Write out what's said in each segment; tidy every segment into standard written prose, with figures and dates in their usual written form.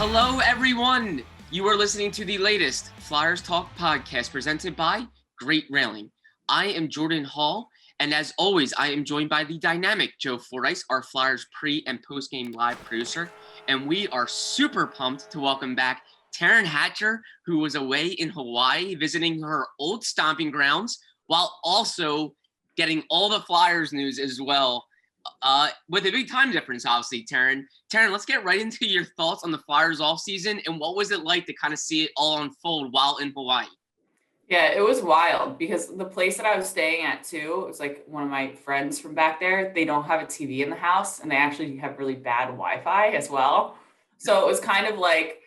Hello, everyone. You are listening to the latest Flyers Talk podcast presented by Great Railing. I am Jordan Hall, and as always, I am joined by the dynamic Joe Fordyce, our Flyers pre- and post-game live producer, and we are super pumped to welcome back Taryn Hatcher, who was away in Hawaii visiting her old stomping grounds while also getting all the Flyers news as well. With a big time difference, obviously, Taryn. Taryn, let's get right into your thoughts on the Flyers offseason and what was it like to kind of see it all unfold while in Hawaii? Yeah, it was wild because the place that I was staying at too, it was like one of my friends from back there. They don't have a TV in the house and they actually have really bad Wi-Fi as well. So it was kind of like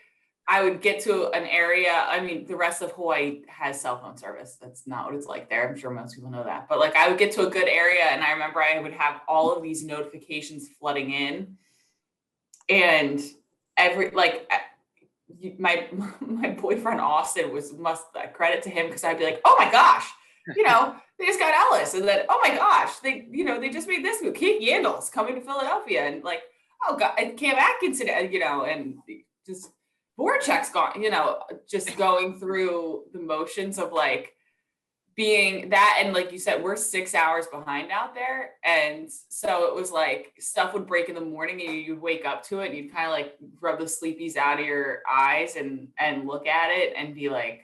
I would get to an area. I mean, the rest of Hawaii has cell phone service. That's not what it's like there. I'm sure most people know that. But like I would get to a good area and I remember I would have all of these notifications flooding in. And my boyfriend Austin credit to him because I'd be like, oh my gosh, they just got Ellis, and then oh my gosh, they just made this move. Keith Yandel's coming to Philadelphia, and like, oh god, and Cam Atkinson, and just Voracek's gone, just going through the motions of like being that, and like you said, we're 6 hours behind out there, and so it was like stuff would break in the morning and you'd wake up to it and you'd kind of like rub the sleepies out of your eyes and look at it and be like,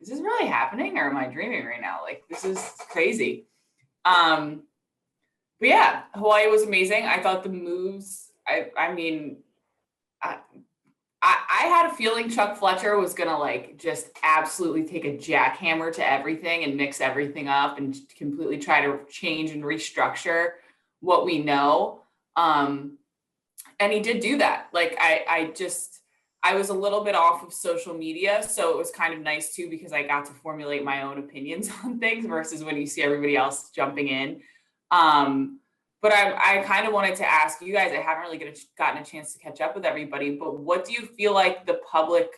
is this really happening or am I dreaming right now? Like, this is crazy. But yeah, Hawaii was amazing. I thought the moves, I had a feeling Chuck Fletcher was going to like just absolutely take a jackhammer to everything and mix everything up and completely try to change and restructure what we know. And he did do that. Like I was a little bit off of social media. So it was kind of nice too, because I got to formulate my own opinions on things versus when you see everybody else jumping in. But I kind of wanted to ask you guys, I haven't really gotten a chance to catch up with everybody, but what do you feel like the public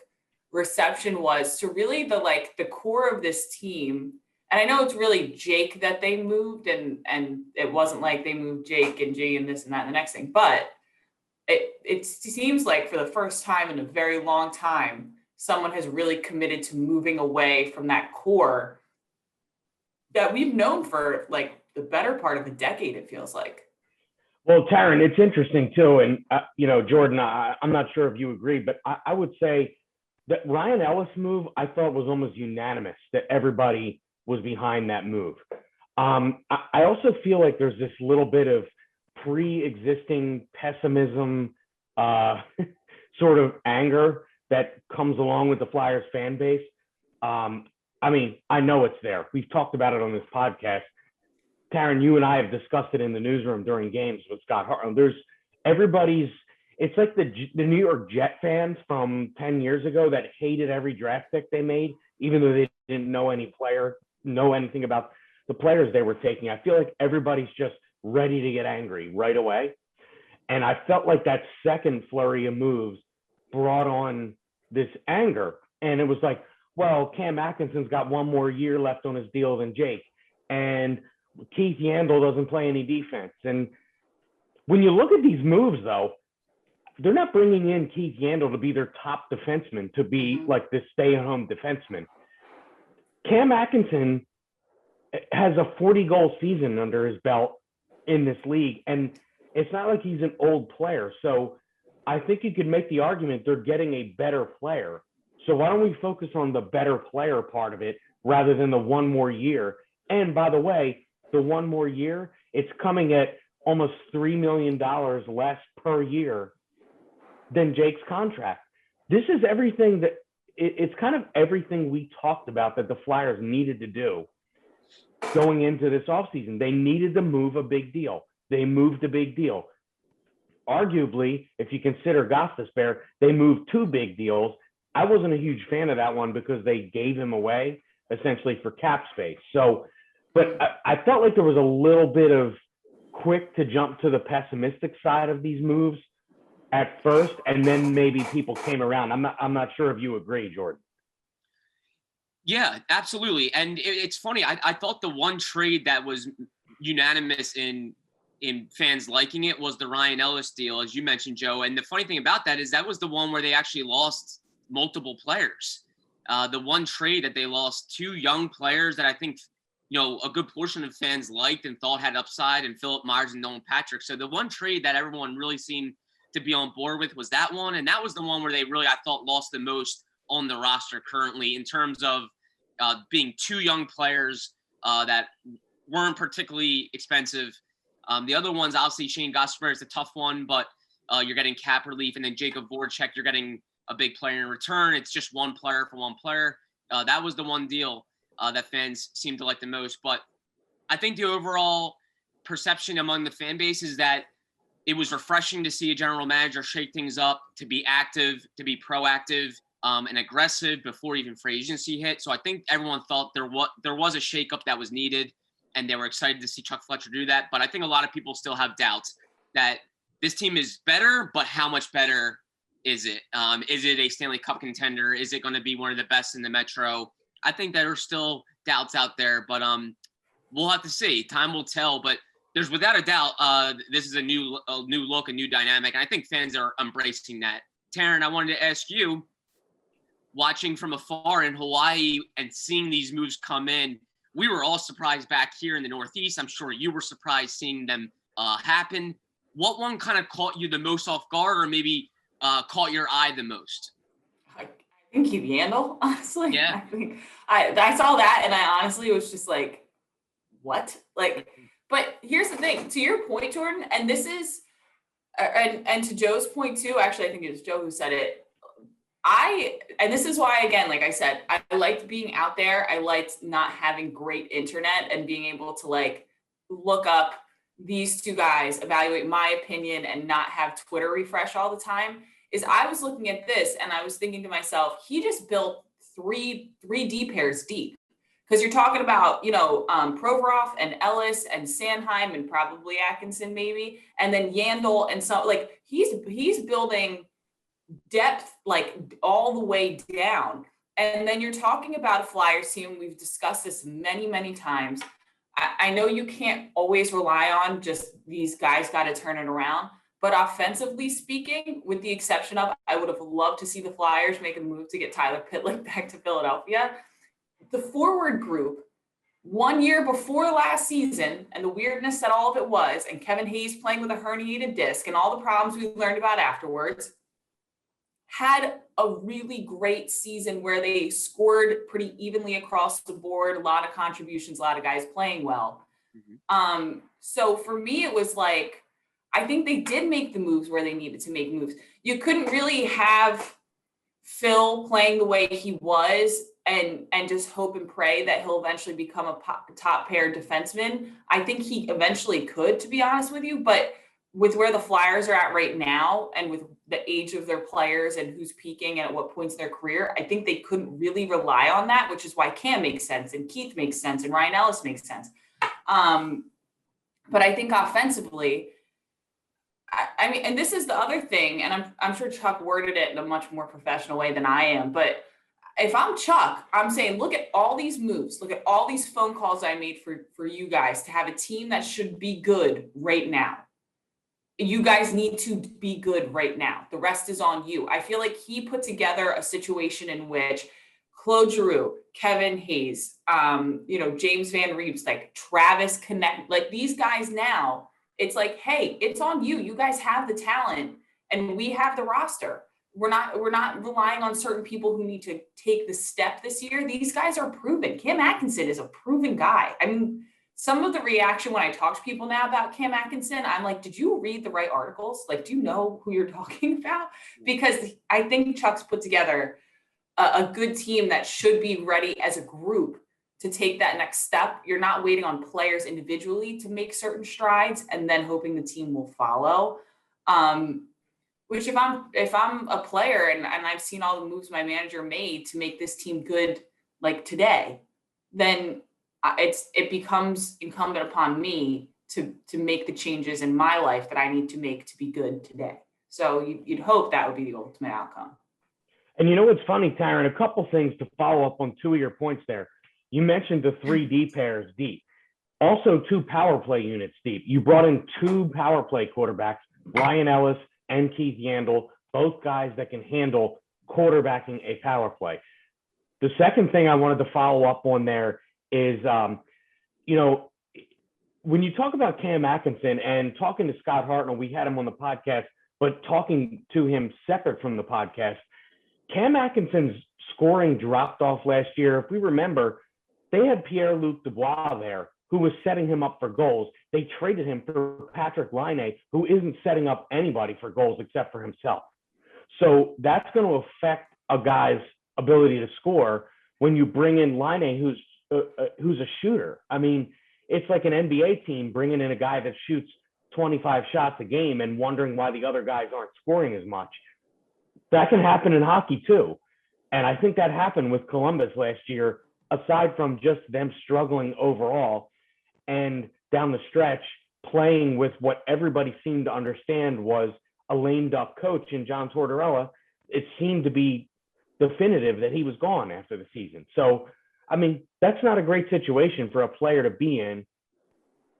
reception was to really the core of this team? And I know it's really Jake that they moved and it wasn't like they moved Jake and G and this and that and the next thing, but it seems like for the first time in a very long time, someone has really committed to moving away from that core that we've known for like the better part of a decade, it feels like. Well, Taryn, it's interesting too. And, Jordan, I'm not sure if you agree, but I would say that Ryan Ellis move, I thought was almost unanimous that everybody was behind that move. I also feel like there's this little bit of pre-existing pessimism, sort of anger that comes along with the Flyers fan base. I know it's there. We've talked about it on this podcast. Taryn, you and I have discussed it in the newsroom during games with Scott Hart. It's like the New York Jet fans from 10 years ago that hated every draft pick they made, even though they didn't know anything about the players they were taking. I feel like everybody's just ready to get angry right away. And I felt like that second flurry of moves brought on this anger. And it was like, well, Cam Atkinson's got one more year left on his deal than Jake. And Keith Yandel doesn't play any defense. And when you look at these moves, though, they're not bringing in Keith Yandel to be their top defenseman, to be like this stay-at-home defenseman. Cam Atkinson has a 40-goal season under his belt in this league, and it's not like he's an old player. So I think you could make the argument they're getting a better player. So why don't we focus on the better player part of it rather than the one more year? And by the way, the one more year, it's coming at almost $3 million less per year than Jake's contract. This is everything it's kind of everything we talked about that the Flyers needed to do going into this offseason. They needed to move a big deal. They moved a big deal. Arguably, if you consider Gostisbehere, they moved two big deals. I wasn't a huge fan of that one because they gave him away essentially for cap space. So, but I felt like there was a little bit of quick to jump to the pessimistic side of these moves at first, and then maybe people came around. I'm not sure if you agree, Jordan. Yeah, absolutely. And it's funny. I thought the one trade that was unanimous in in fans liking it was the Ryan Ellis deal, as you mentioned, Joe. And the funny thing about that is that was the one where they actually lost multiple players. The one trade that they lost 2 young players that I think, a good portion of fans liked and thought had upside, and Philip Myers and Nolan Patrick. So the one trade that everyone really seemed to be on board with was that one. And that was the one where they really, I thought, lost the most on the roster currently in terms of being 2 young players that weren't particularly expensive. The other ones, obviously, Shane Gosper is a tough one, but you're getting cap relief. And then Jacob Voracek, you're getting a big player in return. It's just one player for one player. That was the one deal that fans seem to like the most. But I think the overall perception among the fan base is that it was refreshing to see a general manager shake things up, to be active, to be proactive, and aggressive before even free agency hit. So I think everyone thought there was a shakeup that was needed, and they were excited to see Chuck Fletcher do that. But I think a lot of people still have doubts that this team is better, but how much better is it? Is it a Stanley Cup contender? Is it going to be one of the best in the Metro? I think there are still doubts out there, but we'll have to see. Time will tell. But there's without a doubt this is a new look, a new dynamic, and I think fans are embracing that. Taryn, I wanted to ask you, watching from afar in Hawaii and seeing these moves come in, we were all surprised back here in the Northeast. I'm sure you were surprised seeing them happen. What one kind of caught you the most off guard, or maybe caught your eye the most? I think Keith Yandel, honestly. Yeah. I saw that, and I honestly was just like, what? Like, but here's the thing. To your point, Jordan, and this is, and to Joe's point too, actually, I think it was Joe who said it. And this is why, again, like I said, I liked being out there. I liked not having great internet and being able to like look up these 2 guys, evaluate my opinion, and not have Twitter refresh all the time. Is I was looking at this and I was thinking to myself, he just built three D pairs deep. Because you're talking about, Provorov and Ellis and Sanheim and probably Atkinson maybe, and then Yandel, and so like he's building depth like all the way down. And then you're talking about a Flyers team. We've discussed this many, many times. I know you can't always rely on just these guys got to turn it around, but offensively speaking, with the exception of, I would have loved to see the Flyers make a move to get Tyler Pitlick back to Philadelphia. The forward group 1 year before last season, and the weirdness that all of it was, and Kevin Hayes playing with a herniated disc and all the problems we learned about afterwards, had a really great season where they scored pretty evenly across the board, a lot of contributions, a lot of guys playing well. Mm-hmm. So for me, it was like, I think they did make the moves where they needed to make moves. You couldn't really have Phil playing the way he was and just hope and pray that he'll eventually become a top pair defenseman. I think he eventually could, to be honest with you, but with where the Flyers are at right now and with the age of their players and who's peaking and at what points in their career, I think they couldn't really rely on that, which is why Cam makes sense and Keith makes sense and Ryan Ellis makes sense. But I think offensively, I mean, and this is the other thing, and I'm sure Chuck worded it in a much more professional way than I am, but if I'm Chuck, I'm saying, look at all these moves, look at all these phone calls I made for you guys to have a team that should be good right now. You guys need to be good right now. The rest is on you. I feel like he put together a situation in which Claude Giroux, Kevin Hayes, James Van Riemsdyk, like Travis Connect, like these guys now, it's like, hey, it's on you. You guys have the talent and we have the roster. We're not relying on certain people who need to take the step this year. These guys are proven. Cam Atkinson is a proven guy. I mean, some of the reaction when I talk to people now about Cam Atkinson, I'm like, did you read the right articles? Like, do you know who you're talking about? Because I think Chuck's put together a good team that should be ready as a group to take that next step. You're not waiting on players individually to make certain strides and then hoping the team will follow. Which if I'm a player and I've seen all the moves my manager made to make this team good, like today, then it becomes incumbent upon me to make the changes in my life that I need to make to be good today. So you'd hope that would be the ultimate outcome. And you know what's funny, Taryn? A couple things to follow up on 2 of your points there. You mentioned the 3D pairs deep. also 2 power play units deep. You brought in 2 power play quarterbacks, Ryan Ellis and Keith Yandel, both guys that can handle quarterbacking a power play. The second thing I wanted to follow up on there is, when you talk about Cam Atkinson and talking to Scott Hartnell, we had him on the podcast, but talking to him separate from the podcast, Cam Atkinson's scoring dropped off last year. If we remember, they had Pierre-Luc Dubois there, who was setting him up for goals. They traded him for Patrick Laine, who isn't setting up anybody for goals except for himself. So that's going to affect a guy's ability to score when you bring in Laine, who's a shooter. I mean, it's like an NBA team bringing in a guy that shoots 25 shots a game and wondering why the other guys aren't scoring as much. That can happen in hockey too. And I think that happened with Columbus last year, aside from just them struggling overall and down the stretch playing with what everybody seemed to understand was a lame duck coach in John Tortorella. It seemed to be definitive that he was gone after the season. So, I mean, that's not a great situation for a player to be in.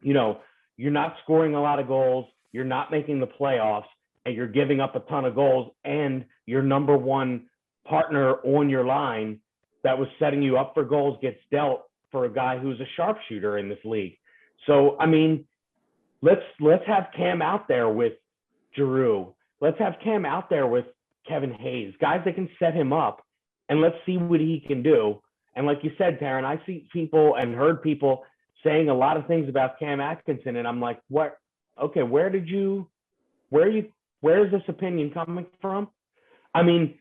You know, you're not scoring a lot of goals, you're not making the playoffs, and you're giving up a ton of goals, and your number one partner on your line that was setting you up for goals gets dealt for a guy who's a sharpshooter in this league. So, I mean, let's have Cam out there with Giroux. Let's have Cam out there with Kevin Hayes, guys that can set him up, and let's see what he can do. And like you said, Taryn, I see people and heard people saying a lot of things about Cam Atkinson, and I'm like, what? Okay, where is this opinion coming from? I mean,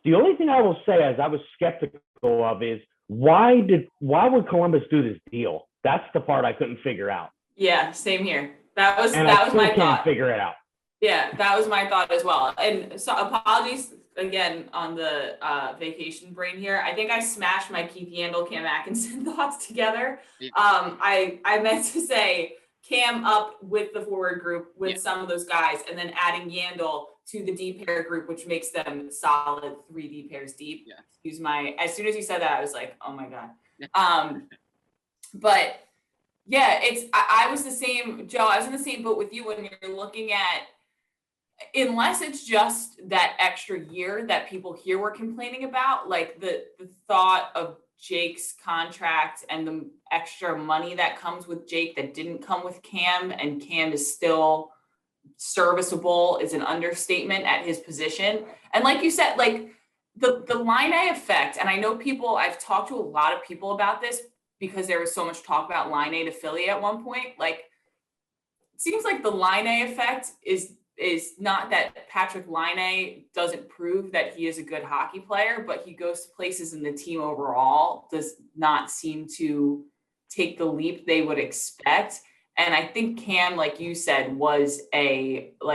the only thing I will say, as I was skeptical of, is why would Columbus do this deal? That's the part I couldn't figure out. Yeah, same here. That was I my thought. can't figure it out. Yeah, that was my thought as well. And so apologies again on the vacation brain here. I think I smashed my Keith Yandel, Cam Atkinson thoughts together. Yeah. I meant to say Cam up with the forward group with some of those guys, and then adding Yandel to the D pair group, which makes them solid 3 D pairs deep. Yeah. As soon as you said that, I was like, oh my God. Yeah. But yeah, I was the same, Joe. I was in the same boat with you when you're looking at, unless it's just that extra year that people here were complaining about, like the thought of Jake's contract and the extra money that comes with Jake that didn't come with Cam, and Cam is still serviceable, is an understatement at his position. And like you said, like the Laine effect, and I know I've talked to a lot of people about this because there was so much talk about Laine to Philly at one point. Like, it seems like the Laine effect is not that Patrick Laine doesn't prove that he is a good hockey player, but he goes to places and the team overall does not seem to take the leap they would expect. And I think Cam, like you said, was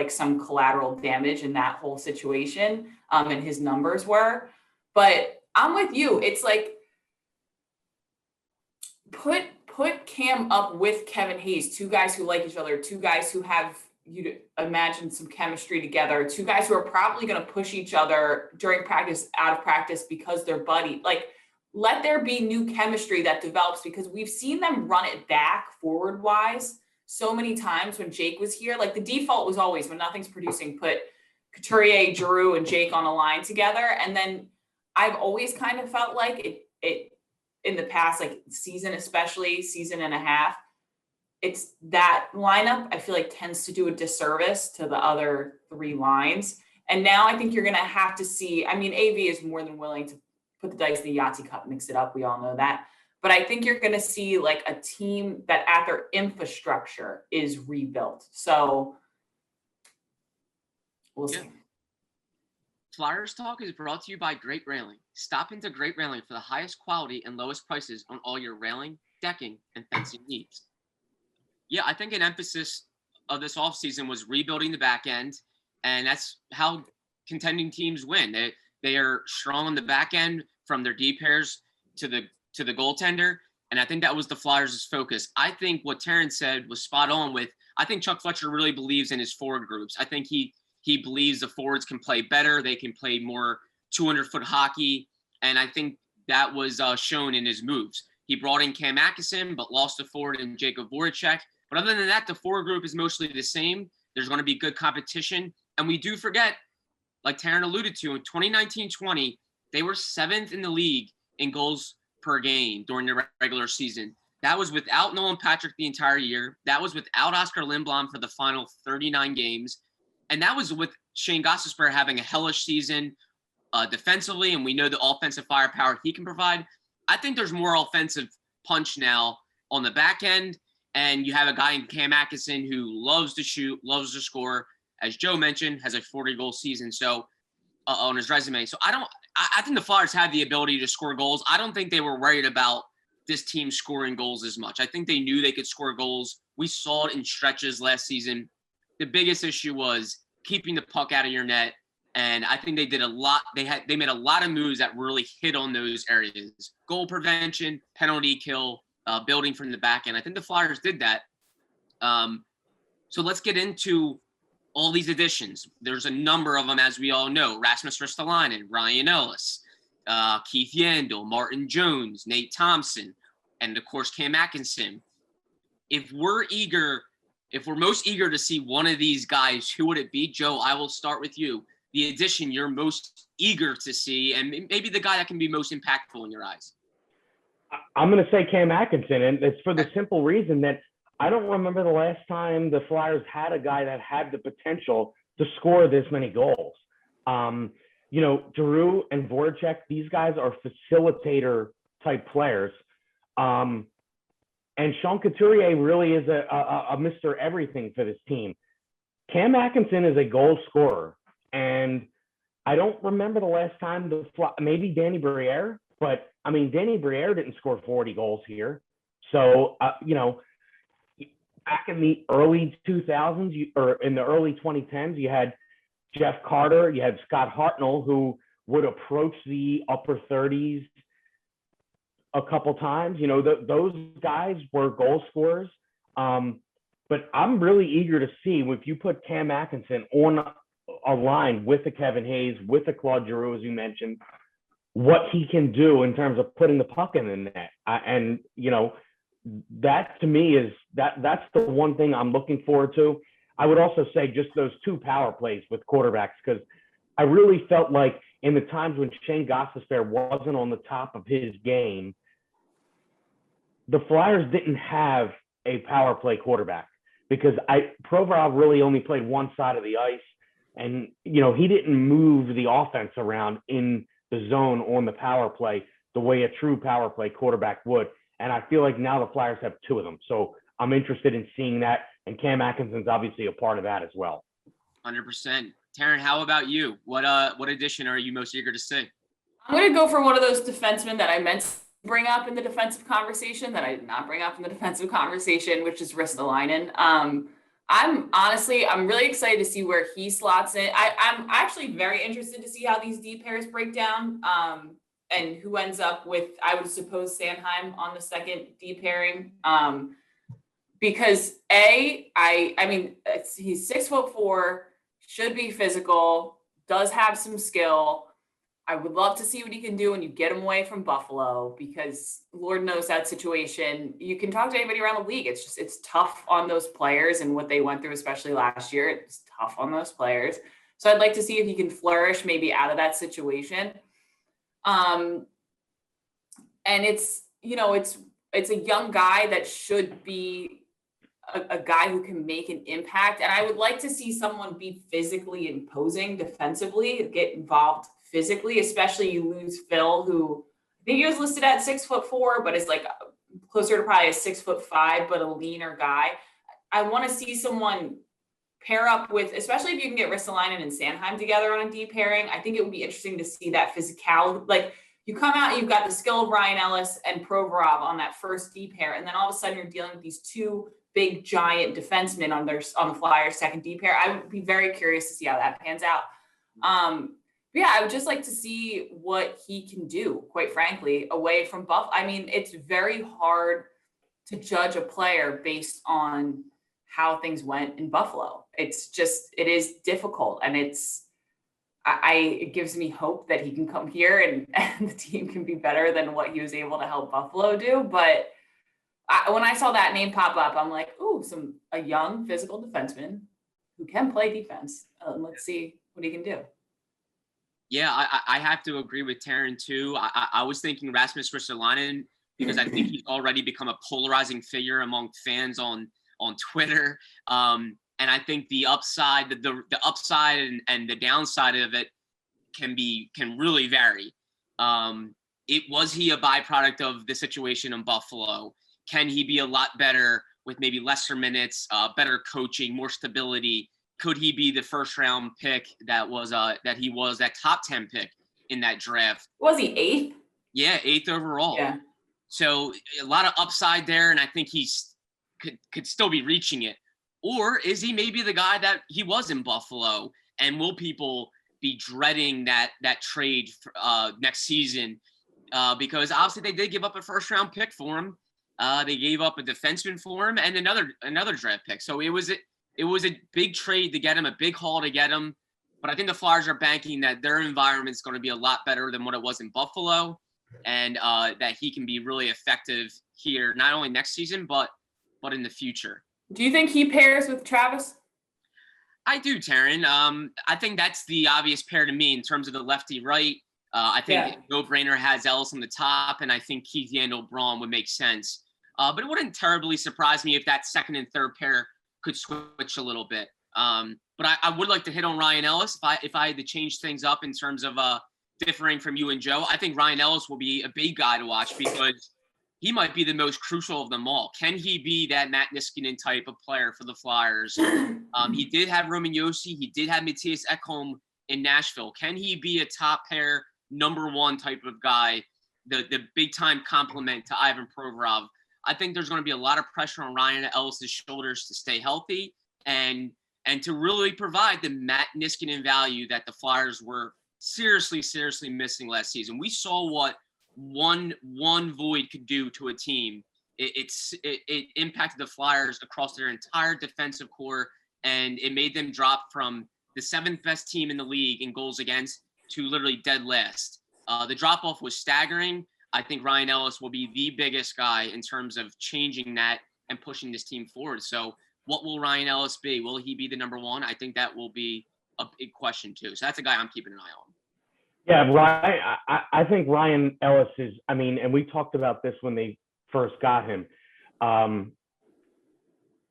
some collateral damage in that whole situation, and his numbers were. But I'm with you. It's like, put Cam up with Kevin Hayes, 2 guys who like each other, 2 guys who have, you'd imagine, some chemistry together, 2 guys who are probably going to push each other during practice, out of practice, because they're buddy. Like, let there be new chemistry that develops, because we've seen them run it back forward wise so many times when Jake was here. Like, the default was always, when nothing's producing, put Couturier, Giroux, and Jake on a line together. And then I've always kind of felt like it in the past, like season and a half, it's that lineup, I feel like, tends to do a disservice to the other 3 lines. And now I think you're going to have to see, I mean, AV is more than willing to put the dice in the Yahtzee Cup, mix it up. We all know that. But I think you're going to see like a team that at their infrastructure is rebuilt. So we'll see. Flyers Talk is brought to you by Great Railing. Stop into Great Railing for the highest quality and lowest prices on all your railing, decking, and fencing needs. Yeah, I think an emphasis of this offseason was rebuilding the back end, and that's how contending teams win. They are strong on the back end, from their D pairs to the goaltender, and I think that was the Flyers' focus. I think what Taryn said was spot on with, I think Chuck Fletcher really believes in his forward groups. I think he believes the forwards can play better. They can play more 200-foot hockey. And I think that was shown in his moves. He brought in Cam Atkinson, but lost to Ford and Jacob Voracek. But other than that, the forward group is mostly the same. There's going to be good competition. And we do forget, like Taryn alluded to, in 2019-20, they were 7th in the league in goals per game during the regular season. That was without Nolan Patrick the entire year. That was without Oscar Lindblom for the final 39 games. And that was with Shane Gostisbehere having a hellish season defensively, and we know the offensive firepower he can provide. I think there's more offensive punch now on the back end, and you have a guy in Cam Atkinson who loves to shoot, loves to score. As Joe mentioned, has a 40-goal season on his resume. So I think the Flyers have the ability to score goals. I don't think they were worried about this team scoring goals as much. I think they knew they could score goals. We saw it in stretches last season. The biggest issue was keeping the puck out of your net. And I think they did a lot. They made a lot of moves that really hit on those areas: goal prevention, penalty kill, building from the back end. I think the Flyers did that. So let's get into all these additions. There's a number of them, as we all know: Rasmus Ristolainen, Ryan Ellis, Keith Yandel, Martin Jones, Nate Thompson, and of course Cam Atkinson. If we're most eager to see one of these guys, who would it be? Joe, I will start with you. The addition you're most eager to see, and maybe the guy that can be most impactful in your eyes? I'm going to say Cam Atkinson, and it's for the simple reason that I don't remember the last time the Flyers had a guy that had the potential to score this many goals. Giroux and Voracek, these guys are facilitator type players. And Sean Couturier really is a Mr. Everything for this team. Cam Atkinson is a goal scorer. And I don't remember the last time maybe Danny Briere, but I mean, Danny Briere didn't score 40 goals here. So, back in the early 2000s or in the early 2010s, you had Jeff Carter, you had Scott Hartnell, who would approach the upper 30s a couple times. Those guys were goal scorers. But I'm really eager to see if you put Cam Atkinson on a line with the Kevin Hayes, with the Claude Giroux, as you mentioned, what he can do in terms of putting the puck in the net. That to me is that's the one thing I'm looking forward to. I would also say just those two power plays with quarterbacks, because I really felt like in the times when Shane Gostisbehere wasn't on the top of his game, the Flyers didn't have a power play quarterback, because Provorov really only played one side of the ice. And, he didn't move the offense around in the zone on the power play the way a true power play quarterback would. And I feel like now the Flyers have two of them. So I'm interested in seeing that. And Cam Atkinson's obviously a part of that as well. 100%. Taryn, how about you? What addition are you most eager to see? I'm going to go for one of those defensemen that I meant to bring up in the defensive conversation that I did not bring up in the defensive conversation, which is Ristolainen. I'm really excited to see where he slots in. I'm actually very interested to see how these D pairs break down, and who ends up with, I would suppose, Sanheim on the second D pairing. Because he's 6'4", should be physical, does have some skill. I would love to see what he can do when you get him away from Buffalo, because Lord knows that situation. You can talk to anybody around the league. It's tough on those players and what they went through, especially last year. It's tough on those players. So I'd like to see if he can flourish maybe out of that situation. And it's a young guy that should be a guy who can make an impact. And I would like to see someone be physically imposing defensively, get involved physically, especially you lose Phil, who I think he was listed at 6'4", but is like closer to probably a 6'5", but a leaner guy. I want to see someone pair up with, especially if you can get Ristolainen and Sanheim together on a D pairing. I think it would be interesting to see that physicality. Like, you come out, you've got the skill of Ryan Ellis and Provorov on that first D pair, and then all of a sudden you're dealing with these two big giant defensemen on the Flyers second D pair. I would be very curious to see how that pans out. I would just like to see what he can do, quite frankly, away from Buff. I mean, it's very hard to judge a player based on how things went in Buffalo. It is difficult. And it gives me hope that he can come here and the team can be better than what he was able to help Buffalo do. But when I saw that name pop up, I'm like, ooh, a young physical defenseman who can play defense. Let's see what he can do. Yeah, I have to agree with Taryn too. I was thinking Rasmus Ristolainen because I think he's already become a polarizing figure among fans on Twitter. And I think the upside, the upside and the downside of it can really vary. Was he a byproduct of the situation in Buffalo? Can he be a lot better with maybe lesser minutes, better coaching, more stability? Could he be the first round pick that he was that top 10 pick in that draft? Was he 8th? Yeah, 8th overall. Yeah. So a lot of upside there, and I think could still be reaching it. Or is he maybe the guy that he was in Buffalo, and will people be dreading that trade next season? Because obviously they did give up a first round pick for him. They gave up a defenseman for him and another draft pick. So it was a big trade to get him, a big haul to get him. But I think the Flyers are banking that their environment is going to be a lot better than what it was in Buffalo, and that he can be really effective here, not only next season, but in the future. Do you think he pairs with Travis? I do, Taryn. I think that's the obvious pair to me in terms of the lefty-right. I think no-brainer has Ellis on the top, and I think Keith Yandel-Braun would make sense. But it wouldn't terribly surprise me if that second and third pair could switch a little bit. But I would like to hit on Ryan Ellis if I had to change things up in terms of differing from you and Joe. I think Ryan Ellis will be a big guy to watch because he might be the most crucial of them all. Can he be that Matt Niskanen type of player for the Flyers? He did have Roman Josi. He did have Matthias Ekholm in Nashville. Can he be a top pair, number one type of guy, the big-time compliment to Ivan Provorov? I think there's going to be a lot of pressure on Ryan Ellis' shoulders to stay healthy and to really provide the Matt Niskanen value that the Flyers were seriously missing last season. We saw what one void could do to a team. It impacted the Flyers across their entire defensive core, and it made them drop from the 7th best team in the league in goals against to literally dead last. The drop-off was staggering. I think Ryan Ellis will be the biggest guy in terms of changing that and pushing this team forward. So what will Ryan Ellis be? Will he be the number one? I think that will be a big question too. So that's a guy I'm keeping an eye on. Yeah, Ryan, I think Ryan Ellis is, and we talked about this when they first got him.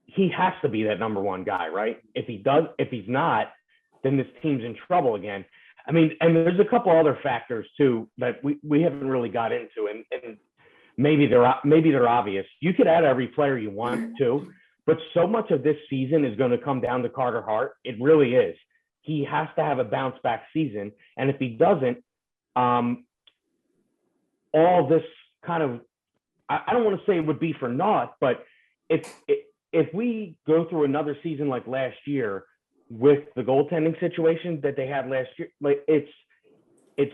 He has to be that number one guy, right? If he's not, then this team's in trouble again. And there's a couple other factors too that we haven't really got into, and maybe they're obvious. You could add every player you want to, but so much of this season is going to come down to Carter Hart. It really is. He has to have a bounce back season, and if he doesn't, all this kind of, I don't want to say it would be for naught, but if we go through another season like last year with the goaltending situation that they had last year, like it's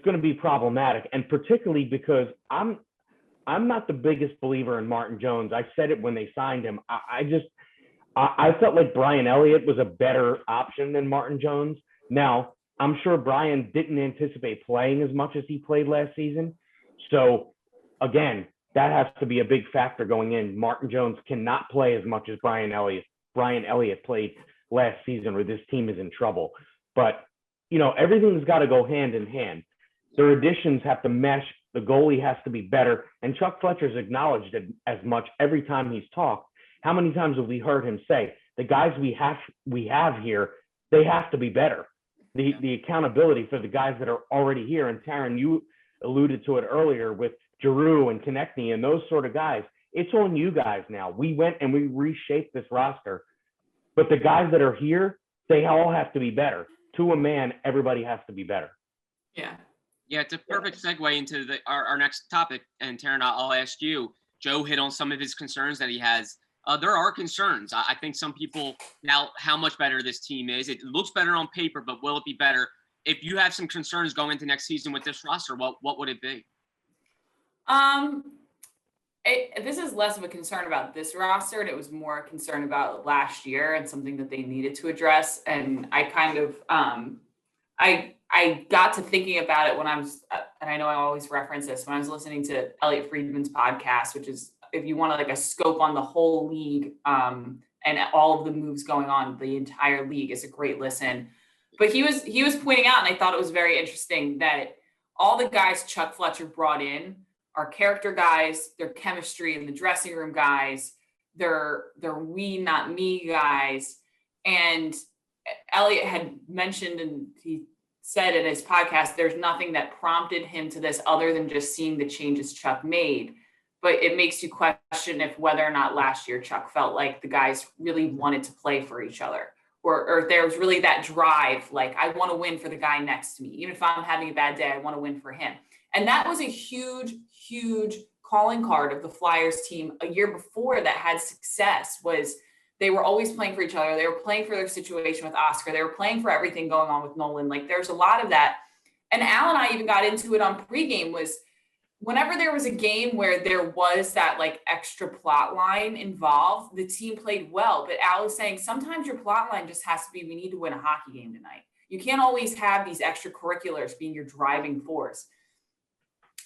going to be problematic, and particularly because I'm not the biggest believer in Martin Jones. I said it when they signed him. I felt like Brian Elliott was a better option than Martin Jones. Now, I'm sure Brian didn't anticipate playing as much as he played last season. So, again, that has to be a big factor going in. Martin Jones cannot play as much as Brian Elliott played last season, or this team is in trouble. But, everything's got to go hand in hand. Their additions have to mesh. The goalie has to be better. And Chuck Fletcher's acknowledged it as much every time he's talked. How many times have we heard him say, the guys we have here, they have to be better. The accountability for the guys that are already here. And Taryn, you alluded to it earlier with Giroux and Konechny and those sort of guys. It's on you guys now. We went and we reshaped this roster. But the guys that are here, they all have to be better. To a man, everybody has to be better. Yeah. Yeah, it's a perfect segue into our next topic. And Taryn, I'll ask you. Joe hit on some of his concerns that he has. There are concerns. I think some people now how much better this team is. It looks better on paper, but will it be better? If you have some concerns going into next season with this roster, what would it be? This is less of a concern about this roster, and it was more a concern about last year and something that they needed to address. And I kind of, I I got to thinking about it when I was, and I know I always reference this, when I was listening to Elliot Friedman's podcast, which is, if you want like a scope on the whole league and all of the moves going on, the entire league is a great listen. But he was pointing out, and I thought it was very interesting, that all the guys Chuck Fletcher brought in are character guys, they're chemistry in the dressing room guys, they're we not me guys. And Elliot had mentioned, and he said in his podcast, there's nothing that prompted him to this other than just seeing the changes Chuck made. But it makes you question if whether or not last year Chuck felt like the guys really wanted to play for each other, or if there was really that drive, like, I want to win for the guy next to me. Even if I'm having a bad day, I want to win for him. And that was a huge, huge calling card of the Flyers team a year before that had success. Was they were always playing for each other. They were playing for their situation with Oscar. They were playing for everything going on with Nolan. Like, there's a lot of that. And Al and I even got into it on pregame, was whenever there was a game where there was that like extra plot line involved, the team played well. But Al was saying sometimes your plot line just has to be, we need to win a hockey game tonight. You can't always have these extracurriculars being your driving force.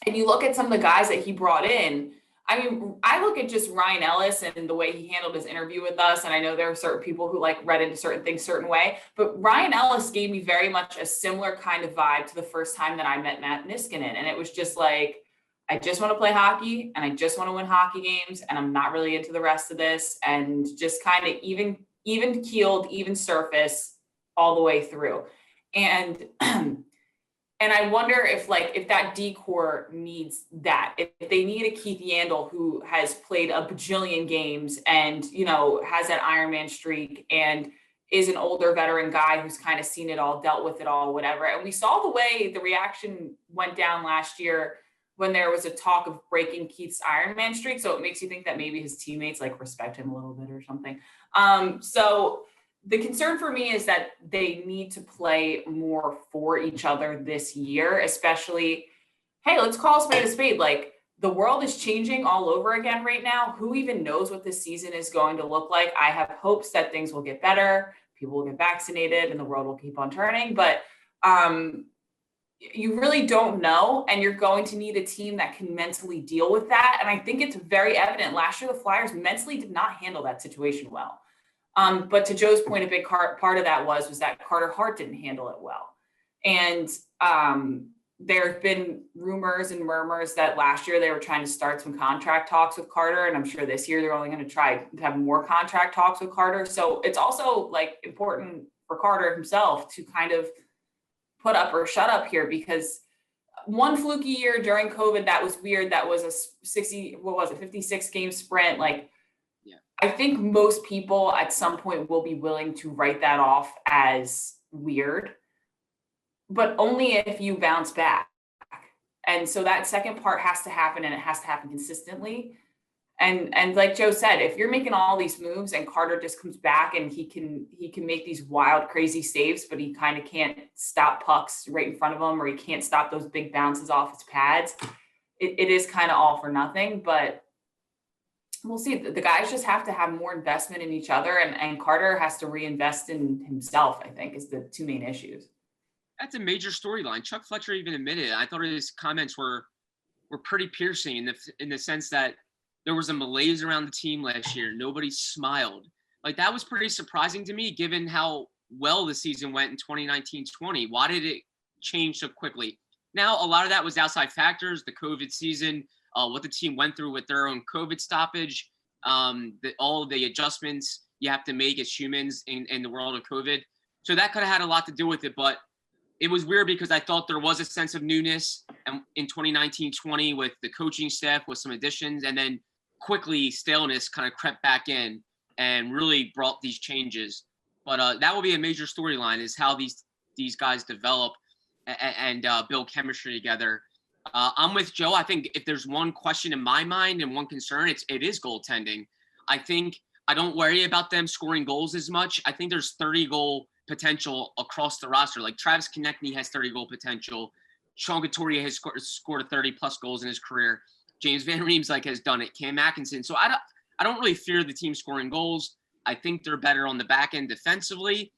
And you look at some of the guys that he brought in. I mean, I look at just Ryan Ellis and the way he handled his interview with us. And I know there are certain people who like read into certain things certain way, but Ryan Ellis gave me very much a similar kind of vibe to the first time that I met Matt Niskanen. And it was just like, I just want to play hockey and I just want to win hockey games. And I'm not really into the rest of this, and just kind of even keeled, even surface all the way through. And and I wonder if that D-core needs that, if they need a Keith Yandel who has played a bajillion games and, you know, has that Ironman streak and is an older veteran guy who's kind of seen it all, dealt with it all, whatever. And we saw the way the reaction went down last year when there was a talk of breaking Keith's Ironman streak. So it makes you think that maybe his teammates like respect him a little bit or something. So the concern for me is that they need to play more for each other this year, especially, hey, let's call a spade a spade. Like, the world is changing all over again right now. Who even knows what this season is going to look like? I have hopes that things will get better, people will get vaccinated, and the world will keep on turning. But you really don't know, and you're going to need a team that can mentally deal with that. And I think it's very evident. Last year, the Flyers mentally did not handle that situation well. But to Joe's point, a big part of that was that Carter Hart didn't handle it well. And there have been rumors and murmurs that last year they were trying to start some contract talks with Carter. And I'm sure this year they're only going to try to have more contract talks with Carter. So it's also like important for Carter himself to kind of put up or shut up here, because one fluky year during COVID, that was weird. That was a 56 game sprint. Like, I think most people at some point will be willing to write that off as weird, but only if you bounce back. And so that second part has to happen, and it has to happen consistently. And like Joe said, if you're making all these moves and Carter just comes back and he can make these wild, crazy saves, but he kind of can't stop pucks right in front of him, or he can't stop those big bounces off his pads, it is kind of all for nothing. But we'll see. The guys just have to have more investment in each other, and Carter has to reinvest in himself, I think, is the two main issues. That's a major storyline. Chuck Fletcher even admitted it. I thought his comments were pretty piercing in the sense that there was a malaise around the team last year. Nobody smiled. Like, that was pretty surprising to me, given how well the season went in 2019-20. Why did it change so quickly? Now, a lot of that was outside factors, the COVID season, what the team went through with their own COVID stoppage, all of the adjustments you have to make as humans in the world of COVID. So that could have had a lot to do with it, but it was weird because I thought there was a sense of newness in 2019-20 with the coaching staff, with some additions, and then quickly staleness kind of crept back in and really brought these changes. But that will be a major storyline, is how these guys develop and build chemistry together. I'm with Joe. I think if there's one question in my mind and one concern, it is goaltending. I think I don't worry about them scoring goals as much. I think there's 30 goal potential across the roster. Like, Travis Konechny has 30 goal potential. Sean Couturier has scored 30 plus goals in his career. James Van Riemsdyk has done it. Cam Atkinson. So I don't really fear the team scoring goals. I think they're better on the back end defensively.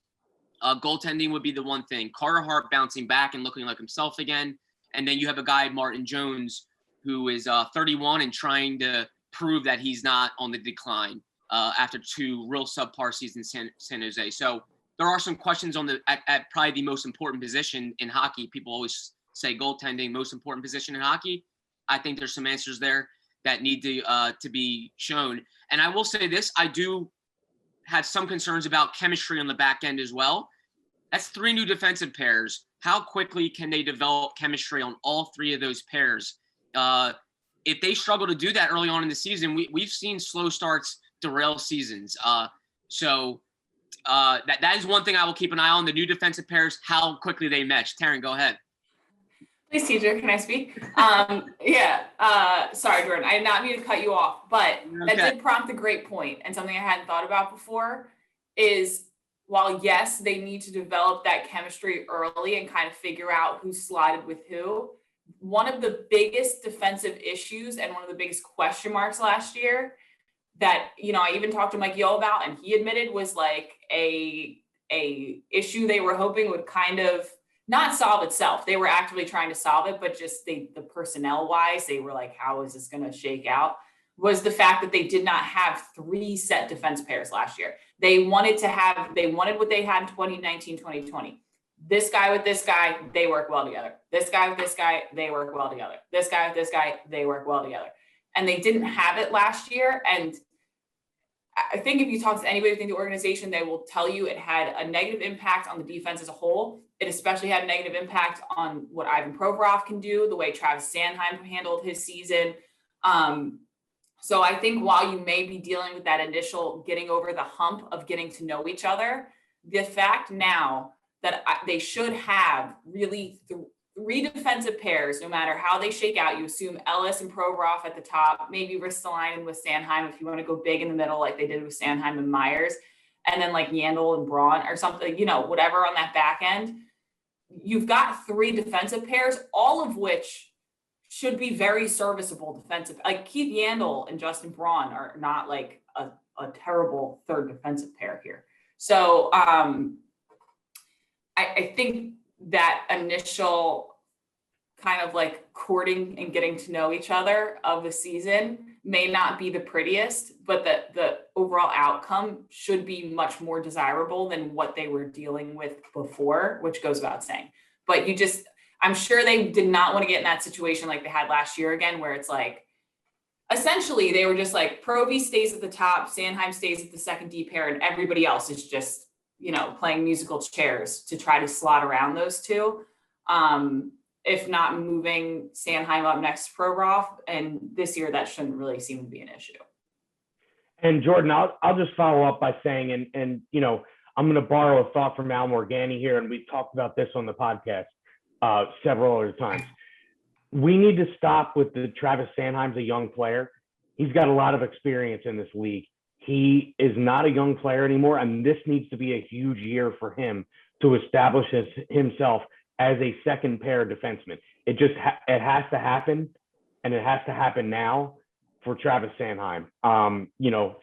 Goaltending would be the one thing. Carter Hart bouncing back and looking like himself again. And then you have a guy, Martin Jones, who is 31 and trying to prove that he's not on the decline after 2 real subpar seasons in San Jose. So there are some questions on at probably the most important position in hockey. People always say goaltending, most important position in hockey. I think there's some answers there that need to be shown. And I will say this, I do have some concerns about chemistry on the back end as well. That's 3 new defensive pairs. How quickly can they develop chemistry on all 3 of those pairs? If they struggle to do that early on in the season, we've seen slow starts derail seasons. So that is one thing I will keep an eye on, the new defensive pairs, how quickly they mesh. Taryn, go ahead. Please, teacher, can I speak? Sorry, Jordan, I did not mean to cut you off, but that did prompt a great point, and something I hadn't thought about before is, while yes, they need to develop that chemistry early and kind of figure out who's slotted with who, one of the biggest defensive issues and one of the biggest question marks last year that, I even talked to Mike Yeo about, and he admitted was like a issue they were hoping would kind of not solve itself. They were actively trying to solve it, but just the personnel wise, they were like, how is this going to shake out? Was the fact that they did not have 3 set defense pairs last year. They wanted what they had in 2019, 2020. This guy with this guy, they work well together. This guy with this guy, they work well together. This guy with this guy, they work well together. And they didn't have it last year. And I think if you talk to anybody within the organization, they will tell you it had a negative impact on the defense as a whole. It especially had a negative impact on what Ivan Provorov can do, the way Travis Sanheim handled his season. So I think while you may be dealing with that initial getting over the hump of getting to know each other, the fact now that they should have really 3 defensive pairs, no matter how they shake out. You assume Ellis and Provorov at the top, maybe Ristolainen with Sanheim if you want to go big in the middle like they did with Sanheim and Myers, and then like Yandel and Braun or something, whatever on that back end. You've got 3 defensive pairs, all of which should be very serviceable defensive. Like Keith Yandel and Justin Braun are not like a terrible 3rd defensive pair here. So I think that initial kind of like courting and getting to know each other of the season may not be the prettiest, but the overall outcome should be much more desirable than what they were dealing with before, which goes without saying. But I'm sure they did not want to get in that situation like they had last year again, where it's like, essentially they were just like, Provy stays at the top, Sanheim stays at the 2nd D pair, and everybody else is just, playing musical chairs to try to slot around those 2. If not moving Sanheim up next to Provorov, and this year that shouldn't really seem to be an issue. And Jordan, I'll just follow up by saying, and I'm going to borrow a thought from Al Morgani here, and we've talked about this on the podcast several other times. We need to stop with the Travis Sanheim's a young player. He's got a lot of experience in this league. He is not a young player anymore, and this needs to be a huge year for him to establish himself as a 2nd pair defenseman. It has to happen, and it has to happen now for Travis Sanheim.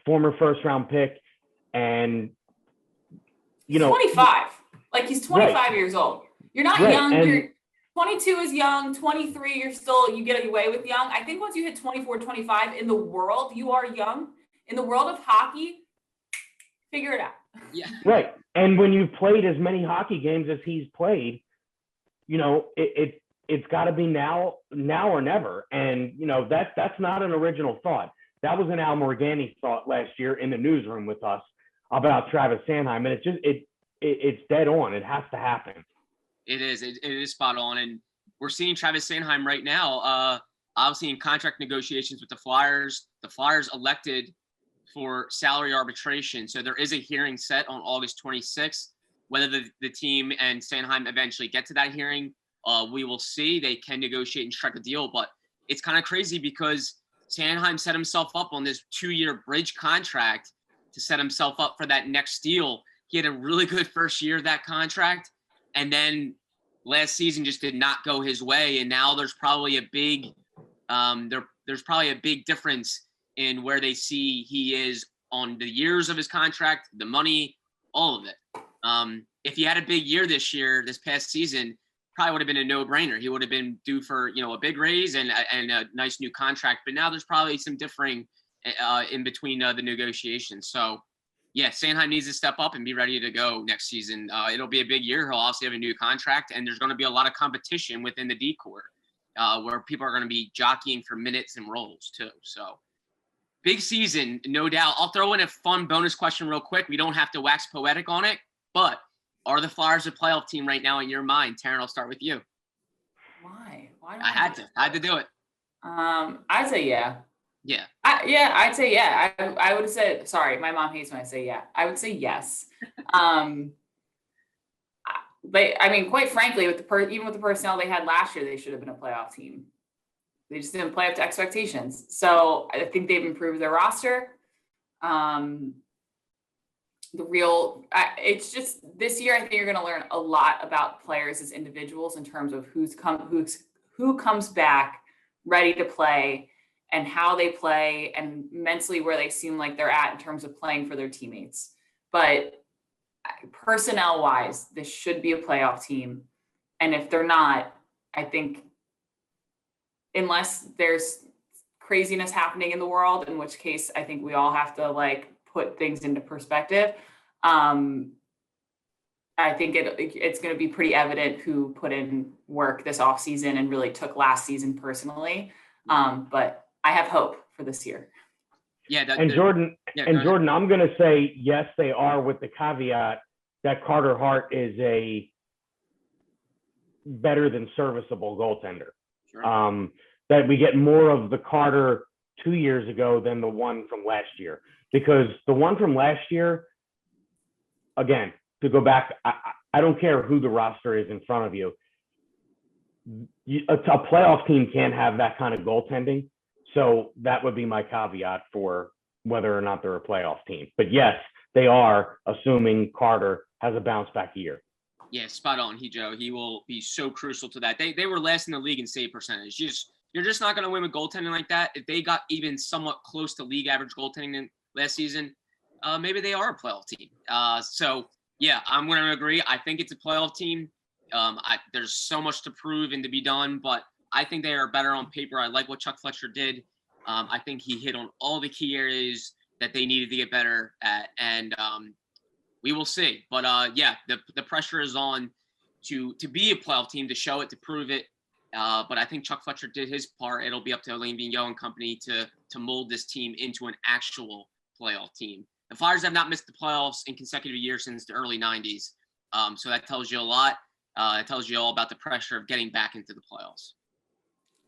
Former 1st-round pick, and 25. Like he's 25 right. years old. You're not right. young. And, you're 22 is young. 23, you get away with young. I think once you hit 24, 25 in the world, you are young. In the world of hockey, figure it out. Yeah. Right. And when you've played as many hockey games as he's played, it's got to be now or never. And, that's not an original thought. That was an Al Morgani thought last year in the newsroom with us about Travis Sanheim. And it's dead on. It has to happen. It is. It is spot on. And we're seeing Travis Sanheim right now, obviously in contract negotiations with the Flyers. The Flyers elected for salary arbitration. So there is a hearing set on August 26th. Whether the team and Sanheim eventually get to that hearing, we will see. They can negotiate and strike a deal, but it's kind of crazy because Sanheim set himself up on this 2-year bridge contract to set himself up for that next deal. He had a really good first year of that contract, and then last season just did not go his way. And now there's probably a big there's probably a big difference in where they see he is on the years of his contract, the money, all of it. if he had a big year this past season, probably would have been a no-brainer. He would have been due for, a big raise and a nice new contract. But now there's probably some differing in between the negotiations. So, yeah, Sanheim needs to step up and be ready to go next season. It'll be a big year. He'll also have a new contract, and there's going to be a lot of competition within the D corps where people are going to be jockeying for minutes and roles too. So, big season, no doubt. I'll throw in a fun bonus question real quick. We don't have to wax poetic on it, but are the Flyers a playoff team right now in your mind? Taryn, I'll start with you. Why? I had to do it. I'd say yeah. Yeah. I'd say yeah. I would have said, sorry, my mom hates when I say yeah. I would say yes. But I mean, quite frankly, even with the personnel they had last year, they should have been a playoff team. They just didn't play up to expectations. So I think they've improved their roster. It's just this year, I think you're going to learn a lot about players as individuals in terms of who comes back ready to play and how they play and mentally where they seem like they're at in terms of playing for their teammates. But personnel wise, this should be a playoff team. And if they're not, I think unless there's craziness happening in the world, in which case I think we all have to put things into perspective. I think it's going to be pretty evident who put in work this offseason and really took last season personally. But I have hope for this year. Yeah. Jordan, I'm going to say, yes, they are, with the caveat that Carter Hart is a better than serviceable goaltender. Sure. That we get more of the Carter 2 years ago than the one from last year. Because the one from last year, again, to go back, I don't care who the roster is in front of you. A playoff team can't have that kind of goaltending. So that would be my caveat for whether or not they're a playoff team. But yes, they are, assuming Carter has a bounce back year. Yeah, spot on. He will be so crucial to that. They were last in the league in save percentage. You're just not going to win with goaltending like that. If they got even somewhat close to league average goaltending last season, maybe they are a playoff team. So, yeah, I'm going to agree. I think it's a playoff team. There's so much to prove and to be done, but I think they are better on paper. I like what Chuck Fletcher did. I think he hit on all the key areas that they needed to get better at, and we will see. But, yeah, the pressure is on to be a playoff team, to show it, to prove it. But I think Chuck Fletcher did his part. It'll be up to Alain Vigneault and company to mold this team into an actual playoff team. The Flyers have not missed the playoffs in consecutive years since the early 90s. So that tells you a lot. It tells you all about the pressure of getting back into the playoffs.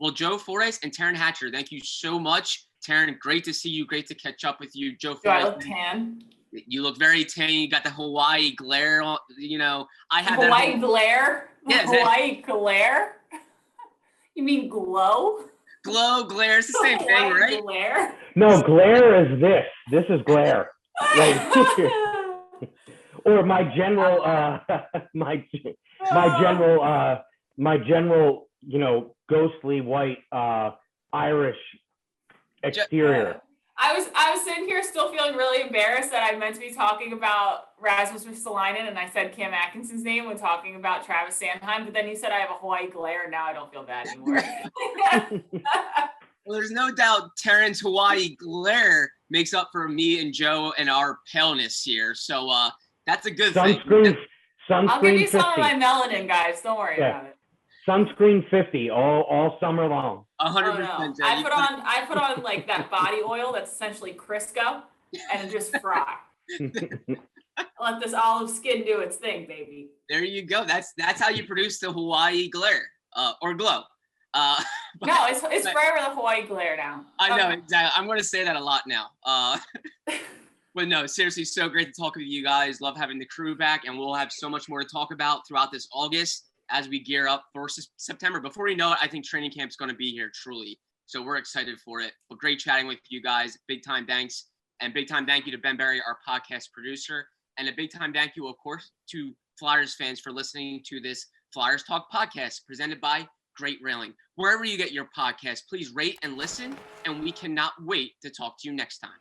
Well, Joe Fordyce and Taryn Hatcher, thank you so much. Taryn, great to see you. Great to catch up with you. Joe Fordyce. Do I look tan? You look very tan. You got the Hawaii glare on, I have Hawaii glare? Yeah, Hawaii glare? You mean glow? Glow, glare, it's the same thing, right? Glare? No, glare is this. This is glare. Right here. Or my general, ghostly white Irish exterior. I was sitting here still feeling really embarrassed that I meant to be talking about Rasmus Ristolainen and I said Cam Atkinson's name when talking about Travis Sanheim, but then you said I have a Hawaii glare and now I don't feel bad anymore. Well, there's no doubt Taryn's Hawaii glare makes up for me and Joe and our paleness here. So that's a good thing. Sunscreen I'll give you 50. some of my melanin, guys. Don't worry about it. Sunscreen 50 all summer long. 100%. No. I put on like that body oil that's essentially Crisco and just fry. Let this olive skin do its thing, baby. There you go. That's how you produce the Hawaii glare or glow. No, it's forever the Hawaii glare now. I know, exactly. I'm going to say that a lot now. But no, seriously, so great to talk with you guys. Love having the crew back, and we'll have so much more to talk about throughout this August as we gear up for September. Before we know it, I think training camp's going to be here, truly. So we're excited for it. But great chatting with you guys. Big time thanks. And big time thank you to Ben Berry, our podcast producer. And a big time thank you, of course, to Flyers fans for listening to this Flyers Talk podcast presented by Great Railing. Wherever you get your podcast, please rate and listen. And we cannot wait to talk to you next time.